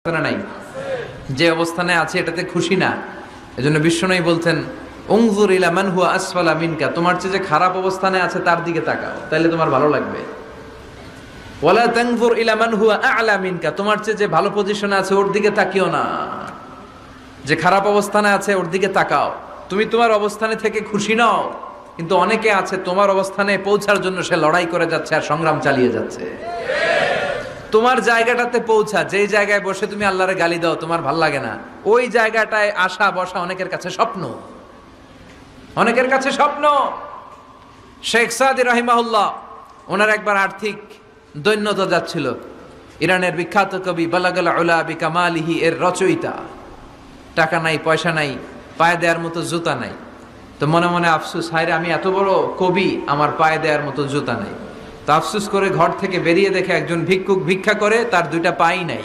অবস্থানে নাই, যে অবস্থানে আছে এটাতে খুশি না। এজন্য বিশ্বনবী বলছেন উনজুর ইলা মান হুয়া আসফালা মিনকা, তোমার চেয়ে যে খারাপ অবস্থানে আছে তার দিকে তাকাও, তাহলে তোমার ভালো লাগবে। ওয়ালা তানজুর ইলা মান হুয়া আ'লা মিনকা, তোমার চেয়ে যে ভালো পজিশনে আছে ওর দিকে তাকিও না, যে খারাপ অবস্থানে আছে ওর দিকে তাকাও। তুমি তোমার অবস্থানে থেকে খুশি নাও, কিন্তু অনেকে আছে তোমার অবস্থানে পৌঁছার জন্য সে লড়াই করে যাচ্ছে আর সংগ্রাম চালিয়ে যাচ্ছে। তোমার জায়গাটাতে পৌঁছা, যেই জায়গায় বসে তুমি আল্লাহরে গালি দাও তোমার ভাল লাগে না, ওই জায়গাটায় আসা বসা অনেকের কাছে স্বপ্ন, অনেকের কাছে স্বপ্ন। শেখ সাদি রাহিমাহুল্লাহ, ওনার একবার আর্থিক দৈন্যতা যাচ্ছিল। ইরানের বিখ্যাত কবি বালাগাল উলা বিকামালিহি এর রচয়িতা, টাকা নাই, পয়সা নাই, পায়ে দেওয়ার মতো জুতা নাই। তো মনে মনে আফসোস, হায়রে আমি এত বড় কবি, আমার পায়ে দেওয়ার মতো জুতা নাই। তো আফসোস করে ঘর থেকে বেরিয়ে দেখে একজন ভিক্ষুক ভিক্ষা করে, তার দুইটা পাই নাই।